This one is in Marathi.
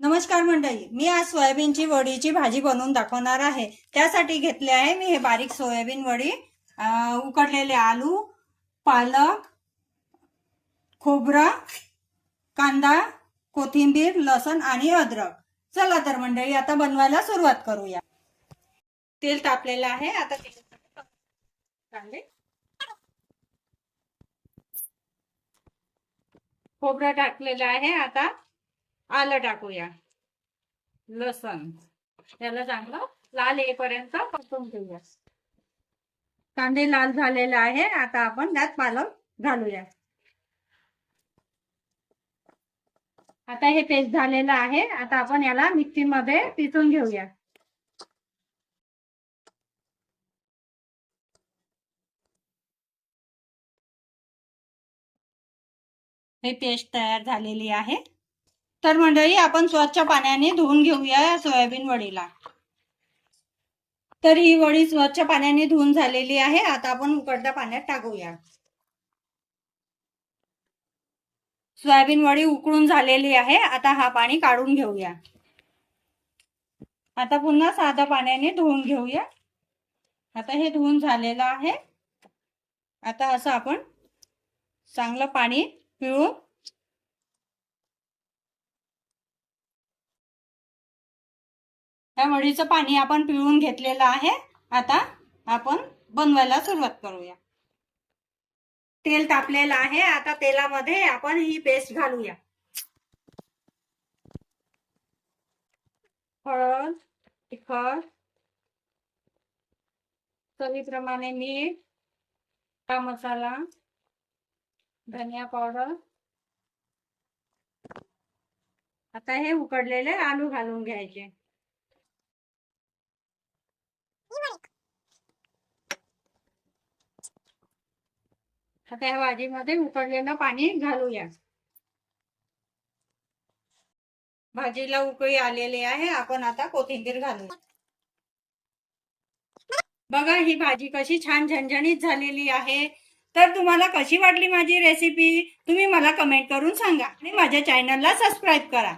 नमस्कार मंडळी, मी आज सोयाबीनची वडीची भाजी बनवून दाखवणार आहे। त्यासाठी घेतले आहे मी हे बारीक सोयाबीन वडी, उकडलेले आलू, पालक, खोबरा, कांदा, कोथिंबीर, लसण आणि अद्रक। चला तर मंडळी आता बनवायला सुरुवात करूया। तेल तापलेलं आहे, आता कांदे, खोबरा टाकलेला आहे, आता आलं टाकूया, लसण, त्याला चांगलं लाल येईपर्यंत परतून घेऊया। कांदे लाल झालेले आहे, आता आपण त्यात पालक घालूया। आता हे पेस्ट झालेलं आहे, आता आपण याला मिक्सी मध्ये पिसून घेऊया। हे पेस्ट तयार झालेली आहे। तर मंडळी आपण स्वच्छ पाण्याने धुवून घेऊया सोयाबीन वडीला। तर ही वडी स्वच्छ पाण्याने धुवून झालेली आहे, आता आपण उकळत्या पाण्यात टाकूया। सोयाबीन वडी उकळून झालेली आहे, आता हा पाणी काढून घेऊया। आता पुन्हा साध्या पाण्याने धुवून घेऊया। आता हे धुवून झालेलं आहे, आता असं आपण चांगलं पाणी पिळून या वडीचं पाणी आपण पिळून घेतलेलं आहे। आता आपण बनवायला सुरुवात करूया। तेल तापलेलं आहे, आता तेलामध्ये आपण ही पेस्ट घालूया। हळद, तिखट, चवीप्रमाणे मीठ, मसाला, धनिया पावडर। आता हे उकडलेले आलू घालून घ्यायचे। आता या भाजीमध्ये उकडलेलं पाणी घालूया। भाजीला उकळी आलेली आहे, आपण आता कोथिंबीर घालूया। बघा ही भाजी कशी छान झणझणीत झालेली आहे। तर तुम्हाला कशी वाटली माझी रेसिपी तुम्ही मला कमेंट करून सांगा आणि माझ्या चॅनलला सबस्क्राइब करा।